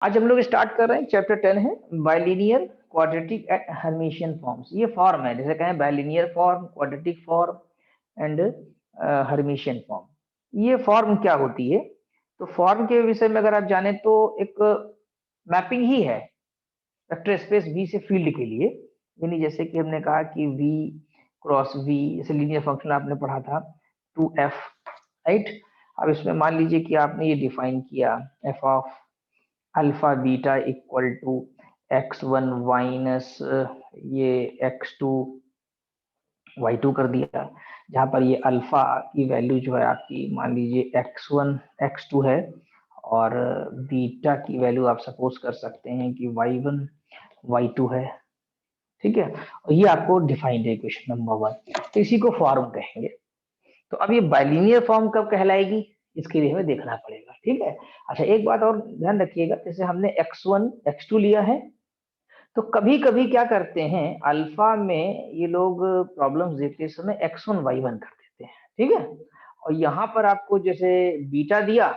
आज हम लोग स्टार्ट कर रहे हैं चैप्टर 10 है bilinear quadratic and Hermitian forms. ये फॉर्म है, जैसे कहें bilinear form, quadratic form and Hermitian form. ये फॉर्म क्या होती है? तो फॉर्म के विषय में अगर आप जाने तो एक मैपिंग ही है वेक्टर स्पेस वी से फील्ड के लिए। यानी जैसे कि हमने कहा कि वी क्रॉस वी, जैसे लीनियर फंक्शन आपने पढ़ा था 2f, राइट। अब इसमें मान लीजिए कि आपने ये डिफाइन किया f of alpha beta equal to x1 minus ये x2 y2 कर दिया, जहां पर ये अल्फा की वैल्यू जो है आपकी मान लीजिए x1 x2 है, और बीटा की वैल्यू आप सपोज कर सकते हैं कि y1 y2 है, ठीक है। और ये आपको डिफाइंड है इक्वेशन नंबर 1, तो इसी को फॉर्म कहेंगे। तो अब ये बाइलिनियर फॉर्म कब कहलाएगी, इसके लिए हमें देखना पड़ेगा, ठीक है। अच्छा, एक बात और ध्यान रखिएगा, जैसे हमने x1 x2 लिया है, तो कभी कभी क्या करते हैं अल्फा में ये लोग प्रॉब्लम्स देखते समय x1 y1 कर देते हैं, ठीक है। और यहाँ पर आपको जैसे बीटा दिया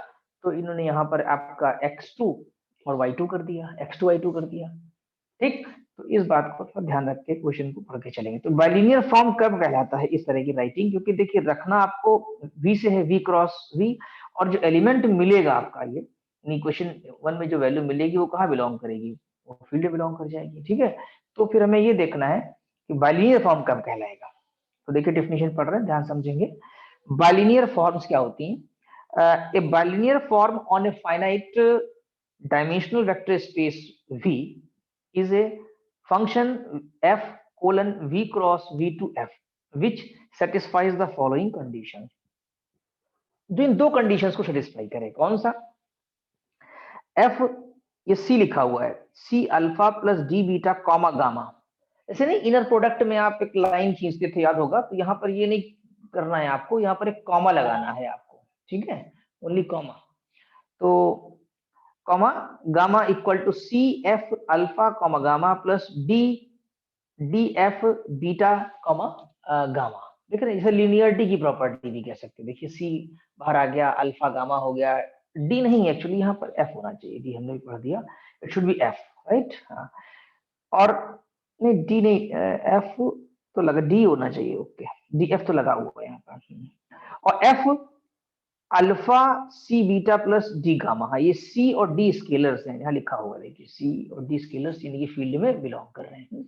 तो इन्होंने यहाँ पर आपका x2 और y2 कर दिया, x2 y2 कर दिया, ठीक। तो इस बात को थोड़ा ध्यान रख के क्वेश्चन को पढ़ के चलेंगे। तो बाइलिनियर फॉर्म कब कहलाता है इस तरह की राइटिंग, क्योंकि देखिए रखना आपको v से है, v क्रॉस v, और जो एलिमेंट मिलेगा आपका ये इक्वेशन 1 में जो वैल्यू मिलेगी वो कहाँ बिलोंग करेगी, वो फील्ड बिलोंग कर जाएगी, ठीक है। तो फिर हमें ये देखना है कि बाइलिनियर फॉर्म कब कहलाएगा। तो देखिए डेफिनेशन पढ़ रहे हैं, ध्यान समझेंगे। बाइलिनियर फॉर्म्स क्या होती हैं? A bilinear form on a finite dimensional vector space v is a function f colon v cross v to f which satisfies the following condition। जो इन दो कंडीशंस को सेटिस्फाई करे, कौन सा? f, ये c लिखा हुआ है, c alpha plus D beta comma gamma. ऐसे नहीं, इनर प्रोडक्ट में आप एक लाइन खींचते थे, याद होगा, तो यहाँ पर ये नहीं करना है आपको, यहाँ पर एक कॉमा लगाना है आपको, ठीक है, ओनली कॉमा। तो comma gamma equal to C F alpha comma gamma plus D D F beta comma gamma. देख रहे हैं, जैसे लिनियरिटी की प्रॉपर्टी भी कह सकते हैं। देखिए सी बाहर आ गया, अल्फा गामा हो गया, डी नहीं, एक्चुअली यहाँ पर एफ होना चाहिए, डी हमने भी पढ़ दिया, it should be F, right. हाँ, और नहीं डी नहीं, एफ तो लगा, डी होना चाहिए, ओके, डी एफ तो लगा हुआ है यहाँ पर। और F alpha C beta plus D gamma, हाँ ये सी और डी स्केलर्स हैं, यहाँ लिखा हुआ देखिए, सी और डी स्केलर्स यानी कि फील्ड में बिलोंग कर रहे हैं।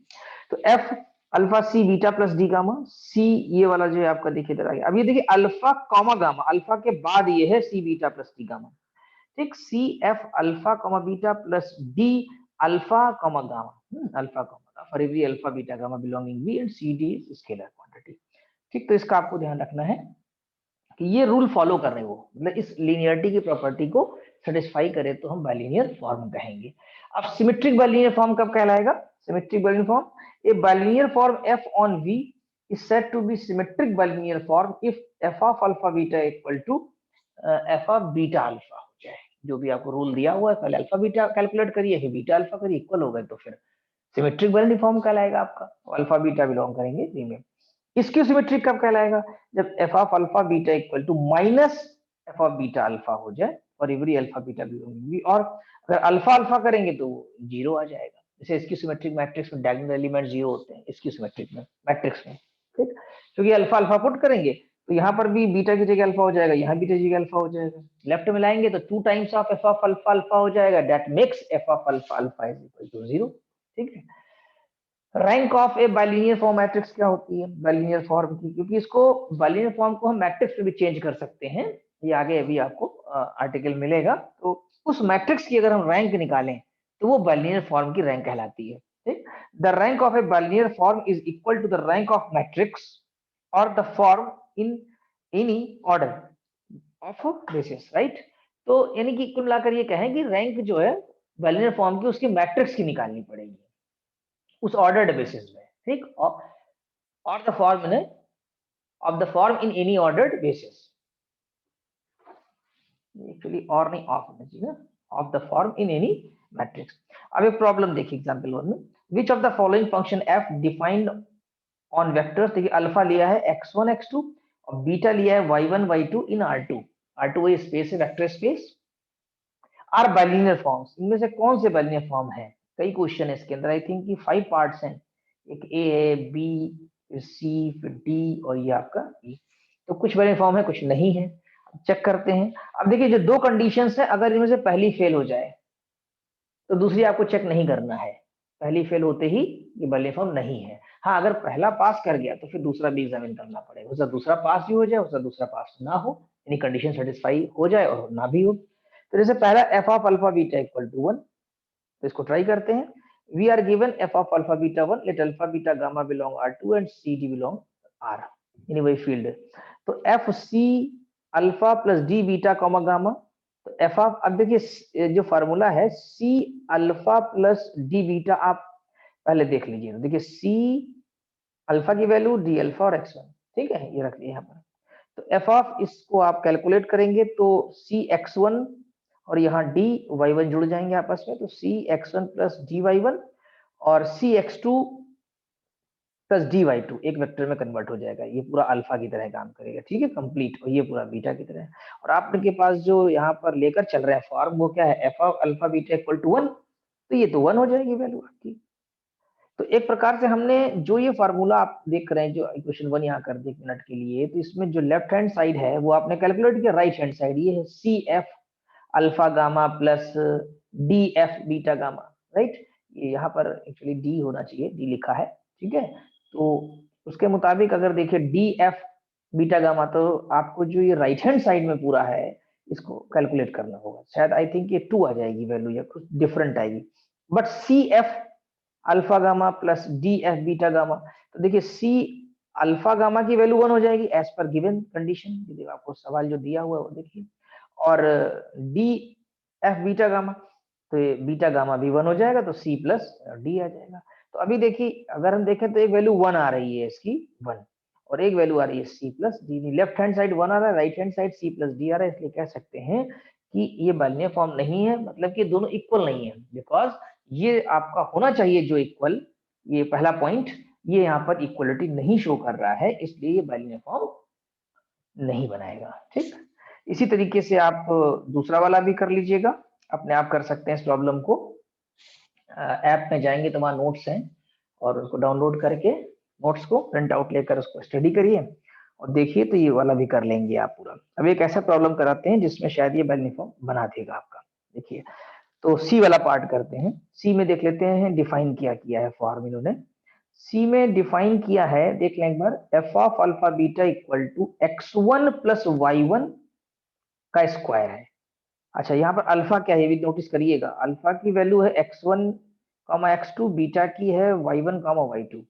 तो F alpha C beta plus D gamma, C ये वाला जो है आपका देखिए इधर आ गया। अब ये देखिए अल्फा कॉमा गामा, अल्फा के बाद ये है C beta plus D gamma, ठीक। C F alpha comma beta plus D alpha comma gamma, alpha comma for every alpha beta gamma belonging V and C D is scalar quantity, ठीक। तो इसका आपको ध्यान रखना है कि ये रूल फॉलो कर रहे हो, मतलब इस लिनियरिटी की प्रॉपर्टी को सेटिस्फाई करे तो हम बाइलिनियर फॉर्म कहेंगे। अब सिमेट्रिक बाइलिनियर फॉर्म कब कहलाएगा? Symmetric bilinear form, A bilinear form f on v is said to be symmetric bilinear form if f of alpha beta equal to f of beta alpha हो जाए। जो भी आपको rule दिया हुआ है, पहले अल्फा बीटा कैलकुलेट करिए, फिर बीटा अल्फा करिए, इक्वल हो गए तो फिर सिमेट्रिक बाइलिनियर फॉर्म कहलाएगा आपका, अल्फा बीटा बिलोंग करेंगे जी में। इसकी सिमेट्रिक कब कहलाएगा? जब F of alpha beta equal to minus F of beta alpha हो जाए और एवरी अल्फा बीटा भी, और अगर अल्फा अल्फा करेंगे तो जीरो आ जाएगा। जैसे इसकी सिमेट्रिक मैट्रिक्स में डायगोनल एलिमेंट जीरो होते हैं, इसकी सिमेट्रिक में मैट्रिक्स में, ठीक। क्योंकि अल्फा अल्फा पुट करेंगे तो यहाँ पर भी बीटा की जगह अल्फा हो जाएगा, यहाँ बीटा की जगह अल्फा हो जाएगा, लेफ्ट में लाएंगे तो 2 times of F of alpha alpha हो जाएगा, that makes F of alpha alpha is equal to zero, ठीक है। Rank of a bilinear form matrix क्या होती है बाइलिनियर फॉर्म की? क्योंकि इसको बाइलिनियर फॉर्म को हम मैट्रिक्स में भी चेंज कर सकते हैं, ये आगे अभी आपको आर्टिकल मिलेगा। तो उस मैट्रिक्स की अगर हम रैंक निकालें तो वो बाइलिनियर फॉर्म की रैंक कहलाती है, ठीक। The rank of a bilinear form is equal to the rank of matrix और the form in any order of basis, right. तो यानी कि कुल मिलाकर ये कहें कि रैंक जो है बाइलिनियर फॉर्म की उसकी मैट्रिक्स की निकालनी पड़ेगी उस ऑर्डर्ड बेसिस में, ठीक। और the form in of the form in any ordered basis, actually और नहीं ऑफ होना चाहिए ना, of the form in any matrix. अब एक प्रॉब्लम देखिए एग्जांपल 1 में, which of the following function f defined on vectors, देखिए अल्फा लिया है x1 x2 और बीटा लिया है y1 y2 इन R2 वही स्पेस है, vector space. Are bilinear forms, इनमें से कौन से बाइलिनियर फॉर्म है? कई क्वेश्चन है इसके अंदर, आई थिंक कि 5 पार्ट्स हैं, एक ए है, बी, फिर सी, फिर डी और ये आपका ई। तो कुछ बाइलिनियर फॉर्म है, कुछ नहीं है, चेक करते हैं। अब देखिए जो दो कंडीशंस है, अगर इनमें से पहली फेल हो जाए तो दूसरी आपको चेक नहीं करना है, पहली फेल होते ही ये बाइलिनियर फॉर्म नहीं है। हाँ, अगर पहला पास कर गया तो फिर दूसरा भी एग्जामिन करना पड़ेगा, हो सकता दूसरा पास भी हो जाए, हो सकता दूसरा पास ना हो, यानी कंडीशन सेटिस्फाई हो जाए और ना भी हो। तो जैसे पहला F of alpha beta equal to 1, तो इसको ट्राई करते हैं। We are given F of alpha beta 1, let alpha beta gamma belong R2 and C D belong R, यानी वही फील्ड। तो F C alpha plus D beta comma gamma, तो F of, अब देखिए जो फार्मूला है C alpha plus D beta, आप पहले देख लीजिए। तो देखिए सी अल्फा की वैल्यू डी अल्फा और x1, ठीक है, ये रख दिए यहाँ पर। तो एफ ऑफ इसको आप कैलकुलेट करेंगे तो सी x1 और यहाँ डी y1 जुड़ जाएंगे आपस में, तो सी x1 प्लस डी y1 और सी x2 प्लस डी y2 एक वेक्टर में कन्वर्ट हो जाएगा, ये पूरा अल्फा की तरह काम करेगा, ठीक है, कंप्लीट। और ये पूरा बीटा की तरह। और आपके पास जो यहाँ पर लेकर चल रहे हैं फॉर्म, वो क्या है, F of alpha beta equal to 1, तो ये तो 1 हो जाएगी वैल्यू आपकी। तो एक प्रकार से हमने जो ये फार्मूला आप देख रहे हैं, जो इक्वेशन 1 यहाँ कर दे 1 मिनट के लिए, तो इसमें जो लेफ्ट हैंड साइड है वो आपने कैलकुलेट किया, राइट हैंड साइड ये है C F alpha gamma plus D F beta gamma, right. ये यहाँ पर एक्चुअली डी होना चाहिए, डी लिखा है, ठीक है। तो उसके मुताबिक अगर देखिए डी एफ बीटा गामा, तो आपको जो ये राइट हैंड साइड में पूरा है इसको कैलकुलेट करना होगा। शायद आई थिंक ये 2 आ जाएगी वैल्यू या कुछ डिफरेंट आएगी, but C F alpha gamma plus D F beta gamma, तो देखिए सी अल्फा गामा की वैल्यू 1 हो जाएगी एज पर गिवन कंडीशन, आपको सवाल जो दिया हुआ है वो देखिए। और डी एफ बीटा गामा, तो ये बीटा गामा भी 1 हो जाएगा, तो सी प्लस डी आ जाएगा। तो अभी देखिए अगर हम देखें तो एक वैल्यू 1 आ रही है इसकी 1, और एक वैल्यू आ रही है C plus D. Left hand side 1 आ रहा है, right hand side C plus D आ रहा है, इसलिए कह सकते हैं कि ये बाइनरी फॉर्म नहीं है, मतलब कि दोनों इक्वल नहीं है। बिकॉज ये आपका होना चाहिए जो इक्वल, ये पहला पॉइंट, ये यहाँ पर इक्वलिटी नहीं शो कर रहा है, इसलिए ये बाइनरी फॉर्म नहीं बनाएगा, ठीक। इसी तरीके से आप दूसरा वाला भी कर लीजिएगा, अपने आप कर सकते हैं इस प्रॉब्लम को। ऐप में जाएंगे तो वहाँ नोट्स हैं, और उसको डाउनलोड करके नोट्स को प्रिंट आउट लेकर उसको स्टडी करिए और देखिए, तो ये वाला भी कर लेंगे आप पूरा। अब एक ऐसा प्रॉब्लम कराते हैं जिसमें शायद ये बाइनरी फॉर्म बना देगा आपका। देखिए, तो सी वाला पार्ट करते हैं। सी में देख लेते हैं डिफाइन क्या किया है फॉर्म इन्होंने। सी में डिफाइन किया है, देख लें एक बार, F of alpha beta equal to x1 plus y1 का स्क्वायर है। अच्छा, यहाँ पर अल्फा क्या है ये भी नोटिस करिएगा, अल्फा की वैल्यू है x1 x2, बीटा की है y1 y2,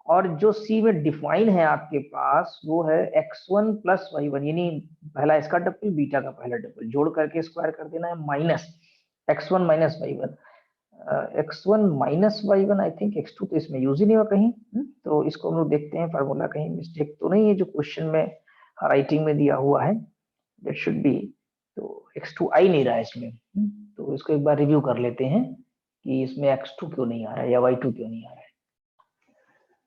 और जो सी में डिफाइन है आपके पास वो है x1 प्लस y1, यानी पहला इसका डबल बीटा का पहला डबल जोड़ करके स्क्वायर कर देना है, minus x1 minus y1, x1 minus y1, I think x2 तो इसमें यूज ही नहीं हुआ कहीं। तो इसको हम लोग देखते हैं फार्मूला कहीं मिस्टेक तो नहीं है जो क्वेश्चन में राइटिंग में दिया हुआ है, दैट शुड बी। तो x2 आ ही नहीं रहा है इसमें। तो इसको एक बार रिव्यू कर लेते हैं कि इसमें x2 क्यों नहीं आ रहा है या y2 क्यों नहीं आ रहा है।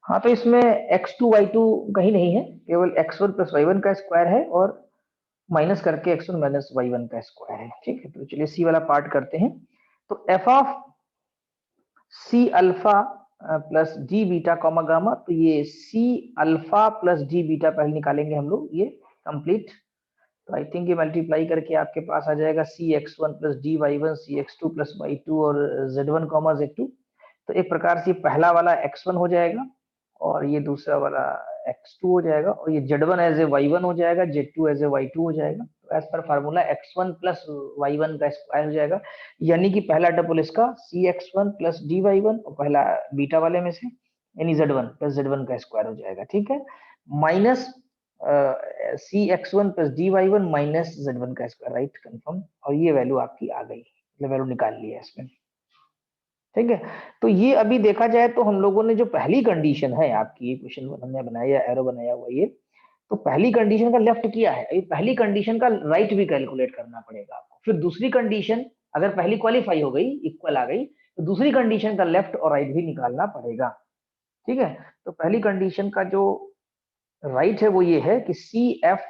हाँ, तो इसमें x2 y2 कहीं नहीं है, केवल x1 प्लस y1 का स्क्वायर है और माइनस करके x1 माइनस y1 का स्क्वायर है, ठीक है। तो चलिए सी वाला पार्ट करते हैं। तो F of C alpha plus D beta comma gamma, तो ये C alpha plus D beta पहले निकालेंगे हम लोग, ये कंप्लीट। तो आई थिंक ये मल्टीप्लाई करके आपके पास आ जाएगा सी x1 प्लस डी y1 सी x2 प्लस y2 और z1 कॉमा z2। तो एक प्रकार से पहला वाला x1 हो जाएगा और ये दूसरा वाला x2 हो जाएगा, और ये z1 एज ए y1 हो जाएगा, z2 एज ए y2 हो जाएगा। तो as per formula x1 plus y1 का स्क्वायर हो जाएगा, यानी कि पहला डबल इसका cx1 प्लस dy1 और पहला बीटा वाले में से यानी z1 प्लस z1 का स्क्वायर हो जाएगा, ठीक है, minus cx1 plus dy1 minus z1 का स्क्वायर, राइट, कंफर्म। और ये वैल्यू आपकी आ गई, मतलब वैल्यू निकाल ली है इसमें, ठीक है। तो ये अभी देखा जाए तो हम लोगों ने जो पहली कंडीशन है आपकी, क्वेश्चन हमने बनाया, एरो बनाया हुआ ये, तो पहली कंडीशन का लेफ्ट किया है, अभी पहली कंडीशन का राइट भी कैलकुलेट करना पड़ेगा आपको। फिर दूसरी कंडीशन अगर पहली क्वालिफाई हो गई, इक्वल आ गई, तो दूसरी कंडीशन का लेफ्ट और राइट भी निकालना पड़ेगा, ठीक है। तो पहली कंडीशन का जो राइट है वो ये है कि C F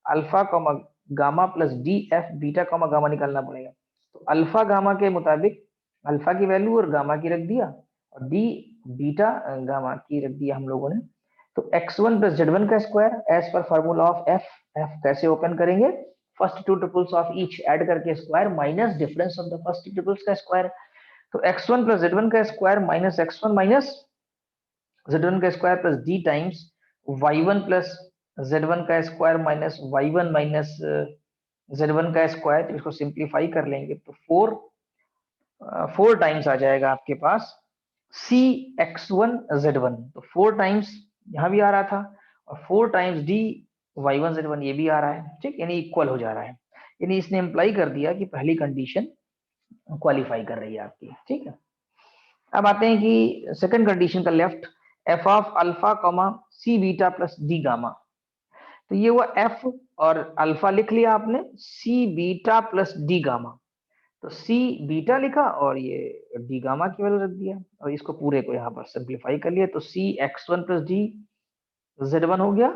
alpha comma gamma plus D F beta comma gamma निकालना पड़ेगा। तो अल्फा गामा के मुताबिक अल्फा की वैल्यू और गामा की रख दिया, और डी बीटा गामा की रख दिया हम लोगों ने। तो x1 प्लस z1 का स्क्वायर एज पर फॉर्मूला ऑफ f। कैसे ओपन करेंगे, first two triples of each add करके square minus difference of the first triples का स्क्वायर। तो x1 प्लस z1 का square minus x1 minus z1 का square plus d times y1 plus z1 का square minus y1 minus z1 का square. तो इसको simplify कर लेंगे तो 4 टाइम्स आ जाएगा आपके पास सी x1 z1। तो 4 टाइम्स यहाँ भी आ रहा था, और 4 टाइम्स डी y1 z1 ये भी आ रहा है, ठीक, यानी इक्वल हो जा रहा है। यानी इसने इम्प्लाई कर दिया कि पहली कंडीशन क्वालिफाई कर रही है आपकी, ठीक है। अब आते हैं कि सेकंड कंडीशन का left, F of alpha comma C beta plus D gamma. तो ये हुआ एफ और अल्फा लिख लिया आपने, C beta plus D gamma. तो सी बीटा लिखा और ये डी गामा की वैल्यू रख दिया, और इसको पूरे को यहाँ पर सिंप्लीफाई कर लिया। तो सी x1 प्लस डी z1 हो गया,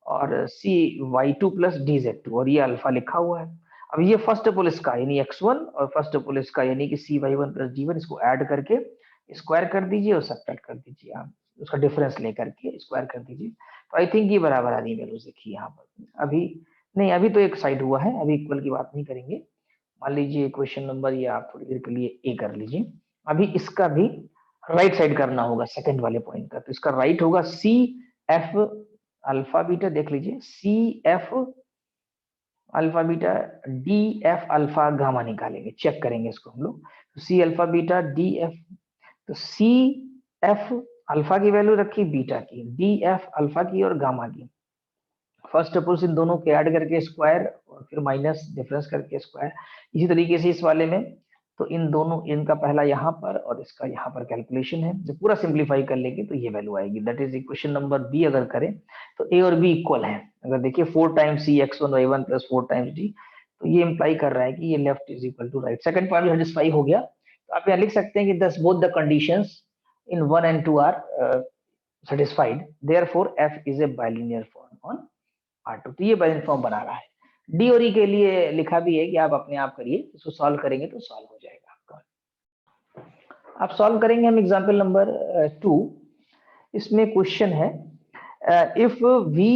और सी y2 प्लस डी z2, और ये अल्फा लिखा हुआ है। अब ये फर्स्ट पोल इसका यानी x1 और फर्स्ट पोल इसका यानी कि सी y1 प्लस d1, इसको ऐड करके स्क्वायर कर दीजिए और सब्ट्रैक्ट कर दीजिए, आप उसका डिफरेंस लेकर के स्क्वायर कर दीजिए। तो आई थिंक ये बराबर आ रही वैल्यूज देखिए यहाँ पर। अभी नहीं, अभी तो एक साइड हुआ है, अभी इक्वल की बात नहीं करेंगे। मान लीजिए क्वेश्चन नंबर ये आप थोड़ी देर के लिए ए कर लीजिए। अभी इसका भी राइट साइड करना होगा सेकंड वाले पॉइंट का। तो इसका राइट होगा सी एफ अल्फा बीटा, देख लीजिए C F alpha beta D F alpha gamma निकालेंगे, चेक करेंगे इसको हम लोग। तो C alpha beta D F, तो सी एफ अल्फा की वैल्यू रखी बीटा की, डी एफ अल्फा की और गामा की। फर्स्ट टपल्स इन दोनों के ऐड करके स्क्वायर और फिर माइनस डिफरेंस करके स्क्वायर। इसी तरीके से इस वाले में तो इन दोनों, इनका पहला यहाँ पर और इसका यहाँ पर कैलकुलेशन है। जब पूरा सिंप्लीफाई कर लेंगे तो ये वैल्यू आएगी, that is equation number B. अगर करें तो ए और बी इक्वल है। अगर देखिए 4 times C x1 y1 plus 4 times D, तो ये इंप्लाई कर रहा है कि ये left is equal to right. Second point satisfy हो गया। तो आप यहाँ लिख सकते हैं कि दस both the conditions in 1 and 2 are satisfied, therefore f is a bilinear form on R2। तो ये बाइनरी फॉर्म बना रहा है। डी और ई के लिए लिखा भी है कि आप अपने आप करिए, इसको सॉल्व करेंगे तो सॉल्व हो जाएगा आपका। आप सॉल्व करेंगे हम एग्जांपल नंबर 2। इसमें क्वेश्चन है if V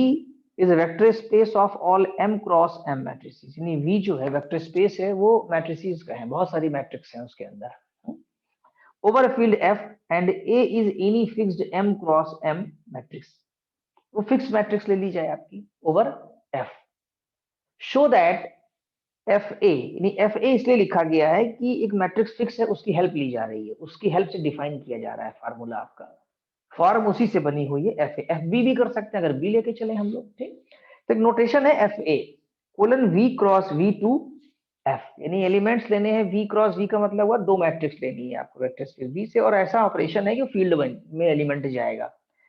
is vector space of all m cross m matrices, यानी V जो है वेक्टर स्पेस है वो मैट्रिसेस का है, बहुत सारी मैट्रिक्स हैं उसके अंदर, over a field F and A is any fixed m cross m matrix. वो फिक्स मैट्रिक्स ले ली जाए आपकी over F। Show that F A, यानी एफ ए इसलिए लिखा गया है कि एक मैट्रिक्स फिक्स है, उसकी हेल्प ली जा रही है, उसकी हेल्प से डिफाइन किया जा रहा है फार्मूला। आपका फॉर्म उसी से बनी हुई है एफ ए। एफ बी भी कर सकते हैं अगर बी लेके चले हम लोग, ठीक। तो एक नोटेशन है F A colon V cross V to F, यानी एलिमेंट्स लेने हैं वी क्रॉस वी का मतलब हुआ दो मैट्रिक्स लेनी है आपको वेक्टर स्पेस बी से, और ऐसा ऑपरेशन है कि फील्ड में एलिमेंट जाएगा,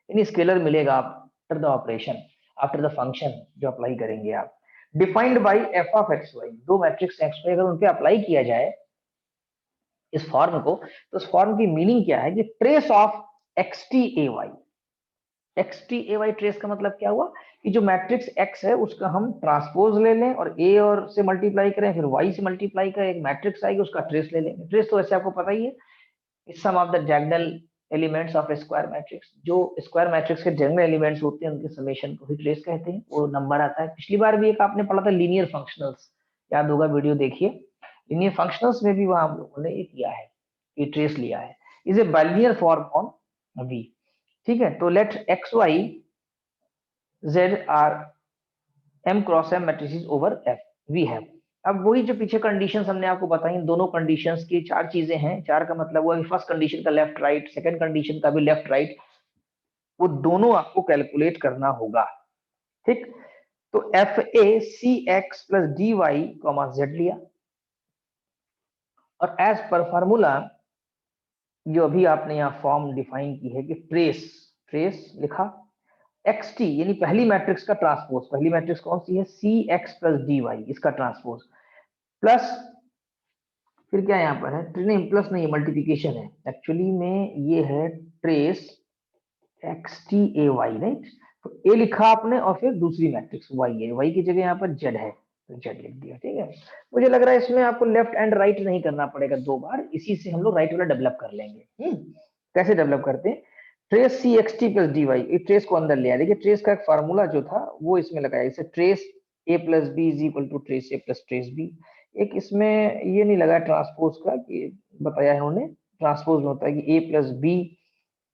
यानी स्केलर मिलेगा after the operation, after the function जो अप्लाई करेंगे आप। Defined by F of X Y, दो मैट्रिक्स एक्स वाई अगर उन पे अप्लाई किया जाए इस फॉर्म को, तो उस फॉर्म की मीनिंग क्या है कि trace of X T A Y. X T A Y trace का मतलब क्या हुआ कि जो मैट्रिक्स एक्स है उसका हम ट्रांसपोज ले लें और ए और से मल्टीप्लाई करें, फिर वाई से मल्टीप्लाई करें, एक मैट्रिक्स आएगी उसका ट्रेस ले लेंगे। ट्रेस तो ऐसे आपको पता ही है, इस sum of the diagonal elements of a square matrix. जो स्क्वायर मैट्रिक्स के डायगोनल एलिमेंट्स होते हैं उनके समेशन को ही ट्रेस कहते हैं, वो नंबर आता है। पिछली बार भी एक आपने पढ़ा था लीनियर फंक्शनल्स, याद होगा, वीडियो देखिए। लीनियर फंक्शनल्स में भी वहां हम लोगों ने ये किया है, ये ट्रेस लिया है, is a bilinear form on V, ठीक है। तो let X Y Z are M cross M matrices over F we have. अब वही जो पीछे कंडीशंस हमने आपको बताई, दोनों कंडीशंस की चार चीजें हैं। चार का मतलब हुआ कि फर्स्ट कंडीशन का लेफ्ट राइट, सेकंड कंडीशन का भी लेफ्ट राइट, वो दोनों आपको कैलकुलेट करना होगा, ठीक। तो F A C X plus D Y comma Z लिया, और एज पर फॉर्मूला जो अभी आपने यहाँ फॉर्म डिफाइन की है कि ट्रेस, ट्रेस लिखा एक्स टी यानी पहली मैट्रिक्स का ट्रांसपोज, पहली मैट्रिक्स कौन सी है सी एक्स प्लस डी वाई, इसका ट्रांसपोज प्लस फिर क्या यहाँ पर है, नहीं प्लस नहीं मल्टीप्लीकेशन है एक्चुअली में, ये है trace X T A Y, right. तो ए लिखा आपने और फिर दूसरी मैट्रिक्स वाई है, वाई की जगह यहाँ पर जेड है, तो जेड लिख दिया, ठीक है। मुझे लग रहा है इसमें आपको लेफ्ट एंड राइट नहीं करना पड़ेगा 2 बार, इसी से हम लोग राइट वाला डेवलप कर लेंगे। कैसे डेवलप करते हैं, trace C X T plus D Y, trace को अंदर ले आया। देखिए ट्रेस का एक फार्मूला जो था वो इसमें लगाया, इसे trace A plus B is equal to trace A plus trace B. एक इसमें ये नहीं लगा ट्रांसपोज का, कि बताया है उन्होंने ट्रांसपोज में होता है कि ए प्लस बी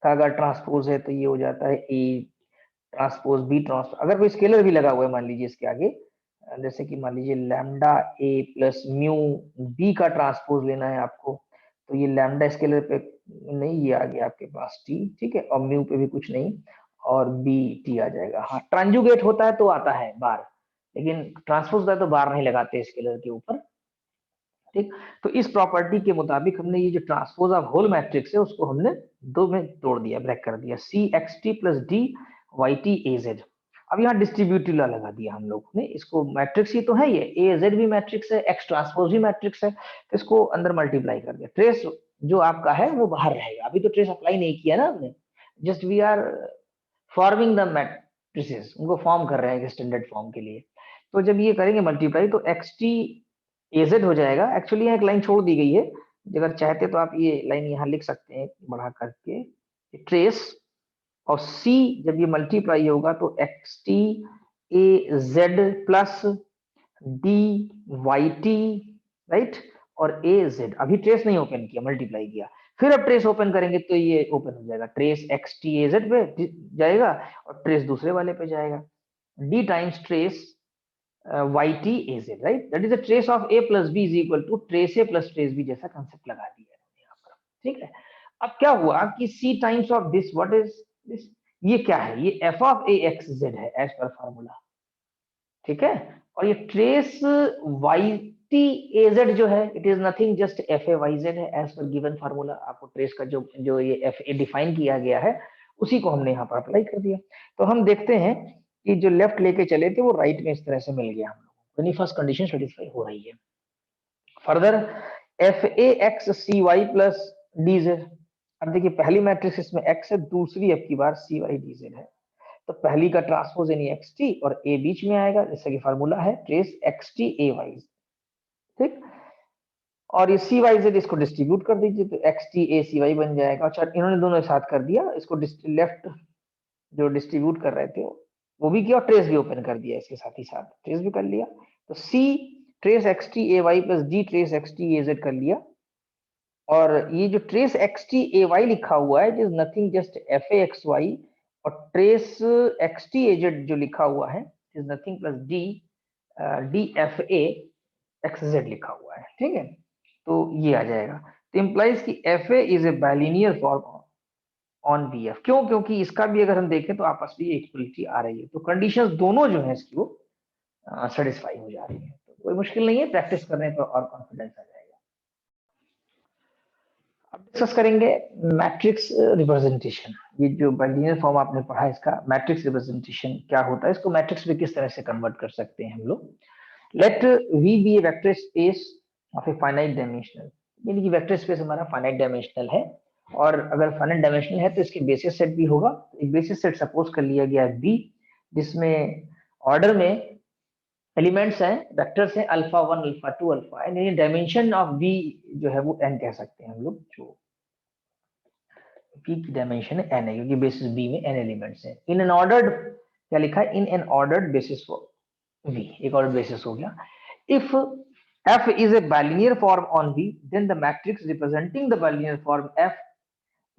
का अगर ट्रांसपोज है तो ये हो जाता है ए ट्रांसपोज बी ट्रांसपोज। अगर कोई स्केलर भी लगा हुआ है मान लीजिए इसके आगे, जैसे कि मान लीजिए लैम्डा ए प्लस म्यू बी का ट्रांसपोज लेना है आपको, तो ये लैम्डा स्केलर पे नहीं, ये आ गया आपके पास टी, ठीक है, और म्यू पे भी कुछ नहीं, और बी टी आ जाएगा। हाँ ट्रांजुगेट होता है तो आता है बार, लेकिन ट्रांसपोज होता है तो बार नहीं लगाते स्केलर के ऊपर, ठीक। तो इस प्रॉपर्टी के मुताबिक हमने ये जो ट्रांसपोज ऑफ होल मैट्रिक्स है उसको हमने दो में तोड़ दिया, ब्रेक कर दिया, C X T plus D Y T A Z. अब यहाँ डिस्ट्रीब्यूटिव लॉ लगा दिया हम लोग ने, इसको मैट्रिक्स ही तो है, ये ए जेड भी मैट्रिक्स है, एक्स ट्रांसपोज भी मैट्रिक्स है, तो इसको अंदर मल्टीप्लाई कर दिया। ट्रेस जो आपका है वो बाहर रहेगा, अभी तो ट्रेस अप्लाई नहीं किया ना हमने, just we are forming the matrices, उनको फॉर्म कर रहे हैं स्टैंडर्ड फॉर्म के लिए। तो जब ये करेंगे मल्टीप्लाई तो एक्स टी एजेड हो जाएगा। एक्चुअली यहाँ एक लाइन छोड़ दी गई है, अगर चाहते तो आप ये लाइन यहाँ लिख सकते हैं बढ़ा करके, ट्रेस और सी जब ये मल्टीप्लाई होगा तो X T A Z plus D Y T, right, और ए जेड। अभी ट्रेस नहीं ओपन किया, मल्टीप्लाई किया, फिर अब ट्रेस ओपन करेंगे तो ये ओपन हो जाएगा, trace X T A Z पे जाएगा और ट्रेस दूसरे वाले पे जाएगा, D times trace yt az, right, that is a trace of a plus b is equal to trace a plus trace b, जैसा कंसेप्ट लगा दिया है यहाँ पर, ठीक है। अब क्या हुआ कि c times of this, what is this, ये क्या है, ये f of a x z है एज पर फार्मूला, ठीक है। और ये ट्रेस yt az जो है it is nothing just f a y z है एज पर गिवन फार्मूला। आपको ट्रेस का जो जो ये f a डिफाइन किया गया है उसी को हमने यहाँ पर अप्लाई कर दिया। तो हम देखते हैं कि जो लेफ्ट लेके चले थे वो राइट में इस तरह से मिल गया हम लोगों को, फर्स्ट कंडीशन सेटिस्फाई हो रही है। Further F A X C Y plus D Z. अब देखिए पहली मैट्रिक्स इसमें x है, दूसरी अब की बार सी वाई डी जेड है, तो पहली का ट्रांसपोज यानी एक्स टी और ए बीच में आएगा, जैसा कि फार्मूला है trace X T A Y, ठीक। और ये सी वाई जेड इसको डिस्ट्रीब्यूट कर दीजिए तो X T A C Y बन जाएगा। अच्छा इन्होंने दोनों साथ कर दिया, इसको लेफ्ट जो डिस्ट्रीब्यूट कर रहे थे वो भी किया और ट्रेस भी ओपन कर दिया, इसके साथ ही साथ ट्रेस भी कर लिया। तो C trace X T A Y plus D trace X T A Z कर लिया। और ये जो trace X T A Y लिखा हुआ है is nothing just F A X Y, और trace X T A Z जो लिखा हुआ है is nothing plus D D F A X Z लिखा हुआ है, ठीक है। तो ये आ जाएगा, तो इम्प्लाइज की F A is a bilinear form on B F. क्यों, क्योंकि इसका भी अगर हम देखें तो आपस में इक्वलिटी आ रही है, तो कंडीशंस दोनों जो है इसकी वो सेटिस्फाई हो जा रही है। तो कोई मुश्किल नहीं है, प्रैक्टिस करने पर और कॉन्फिडेंस आ जाएगा। अब डिस्कस करेंगे मैट्रिक्स रिप्रेजेंटेशन। ये जो बाइलिनियर फॉर्म आपने पढ़ा इसका मैट्रिक्स रिप्रेजेंटेशन क्या होता है, इसको मैट्रिक्स में किस तरह से कन्वर्ट कर सकते हैं हम लोग। Let V be a vector space of a finite dimensional, यानी कि वेक्टर स्पेस हमारा फाइनाइट डायमेंशनल है, और अगर फाइनाइट डायमेंशनल है तो इसके बेसिस सेट भी होगा। एक बेसिस सेट सपोज कर लिया गया है बी, जिसमें ऑर्डर में एलिमेंट्स हैं, वेक्टर्स हैं अल्फा 1 अल्फा 2 अल्फा एन, यानी डायमेंशन ऑफ बी जो है वो एन कह सकते हैं हम लोग, जो बी की डायमेंशन है एन है, क्योंकि बेसिस बी में एन एलिमेंट्स हैं। इन एन ऑर्डर्ड, क्या लिखा है, in an ordered basis V, एक और बेसिस हो गया। If F is a bilinear form on V, then the matrix representing the bilinear form F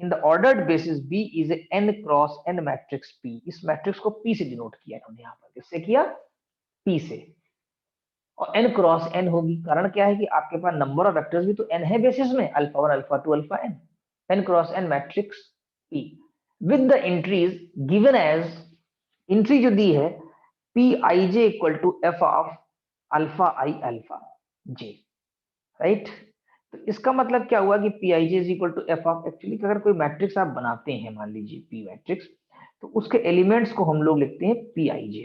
in the ordered basis B is a n cross n matrix P। इस matrix को P से denote किया इन्होंने यहाँ पर, किससे किया, P से, और n क्रॉस n होगी। कारण क्या है कि आपके पास नंबर ऑफ वेक्टर्स भी तो n है बेसिस में, alpha 1 alpha 2 alpha n, n cross n matrix P with the entries given as, entry जो दी है Pij equal to F of alpha I alpha J, right. तो इसका मतलब क्या हुआ कि Pij is equal to F of, actually अगर कोई मैट्रिक्स आप बनाते हैं मान लीजिए P मैट्रिक्स, तो उसके एलिमेंट्स को हम लोग लिखते हैं Pij,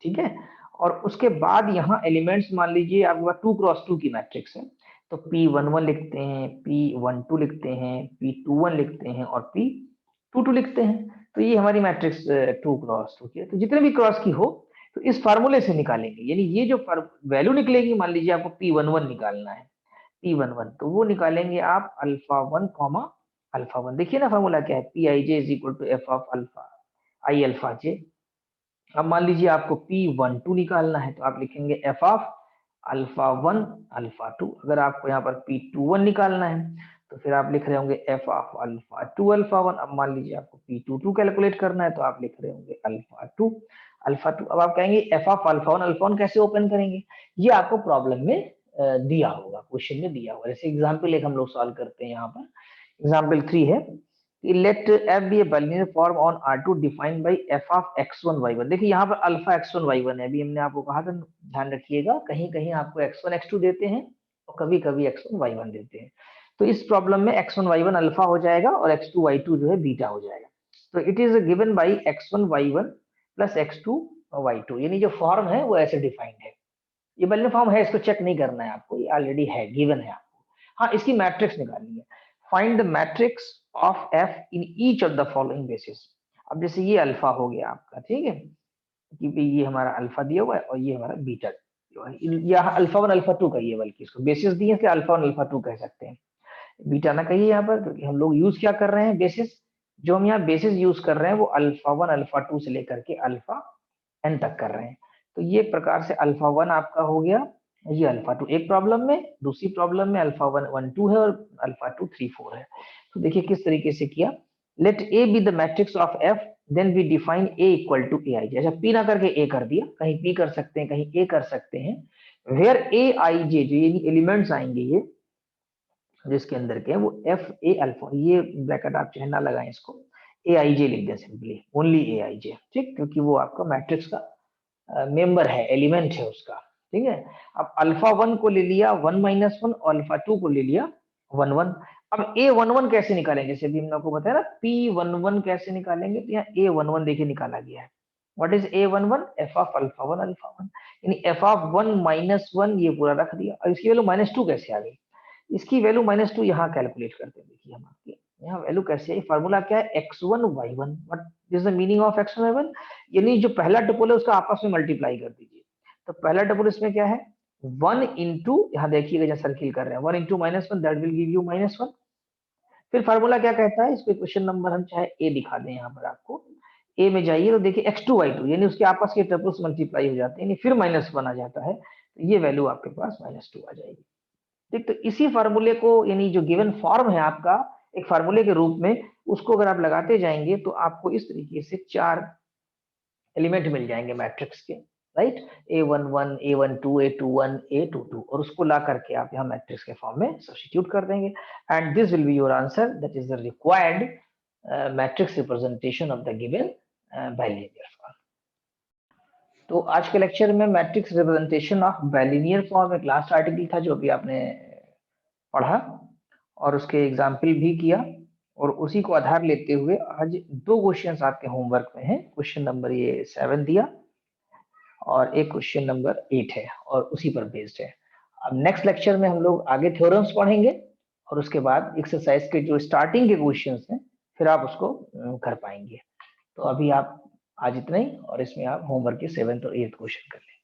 ठीक है। और उसके बाद यहाँ एलिमेंट्स मान लीजिए आपके पास 2 क्रॉस 2 की मैट्रिक्स है, तो P11 लिखते हैं, P12 लिखते हैं, P21 लिखते हैं और P22 लिखते हैं। तो ये हमारी मैट्रिक्स 2 क्रॉस 2 की है। तो जितने भी क्रॉस की हो तो इस फार्मूले से निकालेंगे, यानी ये जो वैल्यू निकलेगी, मान लीजिए आपको P11 निकालना है, P11, तो वो निकालेंगे आप अल्फा 1 कॉमा अल्फा 1। देखिए ना फार्मूला क्या है, Pij is equal to F of alpha I alpha J. अब मान लीजिए आपको P12 निकालना है, तो आप लिखेंगे एफ ऑफ अल्फा 1 अल्फा 2। अगर आपको यहाँ पर P21 निकालना है, तो फिर आप लिख रहे होंगे एफ ऑफ अल्फा 2 अल्फा 1। अब मान लीजिए आपको P22 कैलकुलेट करना है, तो आप लिख रहे होंगे अल्फा 2 अल्फा 2। अब आप कहेंगे एफ ऑफ अल्फा 1 कैसे ओपन करेंगे, ये आपको प्रॉब्लम में दिया होगा, क्वेश्चन में दिया होगा। जैसे एग्जाम्पल एक हम लोग सॉल्व करते हैं, यहाँ पर एग्जाम्पल 3 है, let f be a bilinear form on R2 defined by f of x1 y1। देखिए यहाँ पर अल्फा x1 y1 है, अभी हमने आपको कहा था, ध्यान रखिएगा, कहीं कहीं आपको x1 x2 देते हैं और कभी कभी x1 y1 देते हैं। तो इस प्रॉब्लम में x1 y1 अल्फा हो जाएगा और x2 y2 जो है बीटा हो जाएगा। तो it is given by x1 y1 plus x2 y2, यानी जो फॉर्म है वो ऐसे डिफाइंड है। ये बाइनरी फॉर्म है, इसको चेक नहीं करना है आपको, ये ऑलरेडी है, गिवन है आपको। हाँ, इसकी मैट्रिक्स निकालनी है। Find the matrix of F in each of the following basis. अब जैसे ये अल्फा हो गया आपका, ठीक है, क्योंकि ये हमारा अल्फा दिया हुआ है और ये हमारा बीटा, यहाँ अल्फा 1 अल्फा 2 कहिए, बल्कि इसको बेसिस दिए कि अल्फा 1 अल्फा 2 कह सकते हैं, बीटा ना कहिए यहाँ पर, क्योंकि हम लोग यूज क्या कर रहे हैं, बेसिस। जो हम यहाँ बेसिस यूज कर रहे हैं वो अल्फा 1 अल्फा 2 से लेकर के अल्फा एन तक कर रहे हैं। तो ये प्रकार से अल्फा 1 आपका हो गया, ये अल्फा 2 एक प्रॉब्लम में, दूसरी प्रॉब्लम में अल्फा 1 1 2 है और अल्फा 2 3 4 है। तो देखिए किस तरीके से किया, let A be the matrix of F, then we define A equal to A I J. अच्छा, पी ना करके ए कर दिया, कहीं पी कर सकते हैं कहीं ए कर सकते हैं, वेयर ए आई जे जो ये एलिमेंट्स आएंगे, ये जिसके अंदर के वो एफ ए अल्फा, ये ब्रैकेट आप चाहे ना लगाएं इसको, ए आई जे लिख दें सिंपली, ओनली ए आई जे, ठीक, क्योंकि वो आपका मैट्रिक्स का मेंबर है, एलिमेंट है उसका, ठीक है। अब अल्फा 1 को ले लिया 1 माइनस 1 और अल्फा 2 को ले लिया 1 1। अब ए 1 1 कैसे निकालेंगे, जैसे अभी हमने आपको बताया ना पी 1 1 कैसे निकालेंगे, तो यहाँ ए 1 1 देखिए निकाला गया है। What is a 1 1, F of alpha 1 alpha 1, यानी एफ ऑफ 1 माइनस 1 ये पूरा रख दिया। और इसकी वैल्यू माइनस 2 कैसे आ गई, इसकी वैल्यू माइनस 2 यहाँ कैलकुलेट करते हैं, देखिए हम आपके यहाँ वैल्यू कैसे है, फॉर्मूला क्या है, x1 y1। What is the meaning of x1 y1, यानी जो पहला टुपल है उसका आपस में मल्टीप्लाई कर दीजिए। तो पहला टुपल इसमें क्या है, 1 इंटू, यहाँ देखिएगा जहाँ सर्किल कर रहे हैं, 1 into minus 1 that will give you minus 1। फिर फार्मूला क्या कहता है, इसको क्वेश्चन नंबर हम चाहे ए दिखा दें यहाँ पर आपको, ए में जाइए तो देखिए x2 y2 यानी उसके आपस के टुपल्स मल्टीप्लाई हो जाते हैं, यानी फिर माइनस 1 आ जाता है, तो ये वैल्यू आपके पास माइनस 2 आ जाएगी। ठीक, तो इसी फार्मूले को, यानी जो गिवन फॉर्म है आपका एक फार्मूले के रूप में, उसको अगर आप लगाते जाएंगे तो आपको इस तरीके से 4 एलिमेंट मिल जाएंगे मैट्रिक्स के, right, A11 A12 A21 A22, और उसको ला करके आप यहाँ मैट्रिक्स के फॉर्म में सब्स्टिट्यूट कर देंगे, and this will be your answer, that is the required matrix representation of the given bilinear form. तो आज के लेक्चर में matrix representation of bilinear form एक लास्ट आर्टिकल था जो अभी आपने पढ़ा और उसके एग्जाम्पल भी किया, और उसी को आधार लेते हुए आज 2 क्वेश्चंस आपके होमवर्क में हैं। क्वेश्चन नंबर ये 7 दिया और एक क्वेश्चन नंबर 8 है और उसी पर बेस्ड है। अब नेक्स्ट लेक्चर में हम लोग आगे थ्योरम्स पढ़ेंगे और उसके बाद एक्सरसाइज के जो स्टार्टिंग के क्वेश्चंस हैं फिर आप उसको कर पाएंगे। तो अभी आप आज इतना ही, और इसमें आप होमवर्क के 7th और 8th क्वेश्चन कर लें।